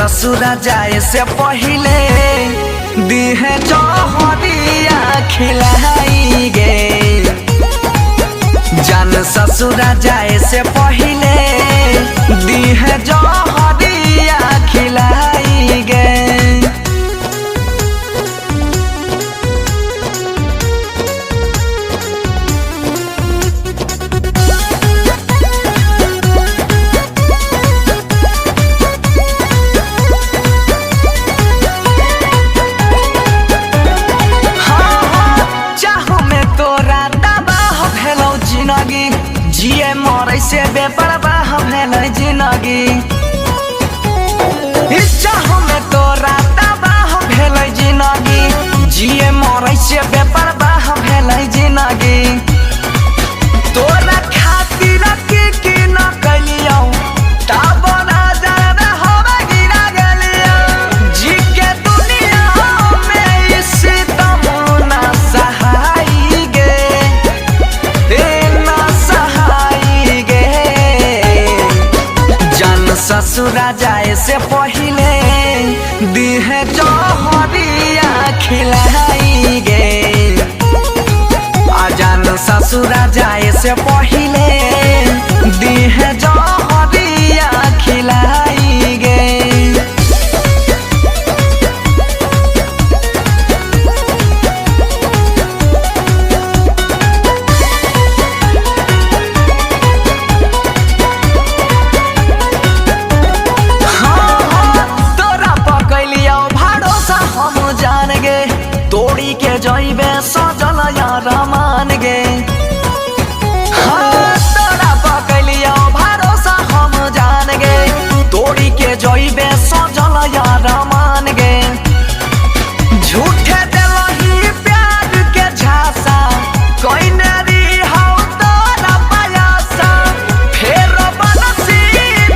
ससुरा जाए से पहले दिहे जहरिया खिलाई गे। जान ससुरा जाए से पहले दिहे जहरिया खिलाई गे। जिए मरै से बेपरवाह भेलै जिंदगी। चाहू में तोरा तबाह भेलै जिंदगी। जिए मरै से बेपरवाह भेलै जिंदगी। तोरा खातिर की न कलियौ तब ना जाने होबे गिरा गेलियौ। जी के दुनिया में इस तमन्ना सहाई गे। ससुरा जाए से पहले दिहे जहरिया खिलाई गे। आजान ससुरा जाए से पहले दिहे जहरिया खिलाई गे। तोड़ी के जइबे सजल यार मान गे। तोरा पकलिया भरोसा हम जान गे। तोड़ी के जइबे सजल यार मान गे। झूठे दिलही प्यार के झांसा कोई नरी हो तोरा पायासा। फेर बनसी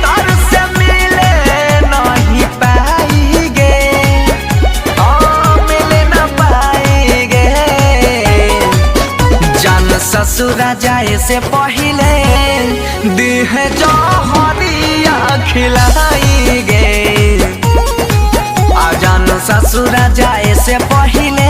दर से मिले नहीं पाई गे। ससुरा जाए से पहले दिहे जहरिया खिलाई गे। आजान ससुरा जाए से पहले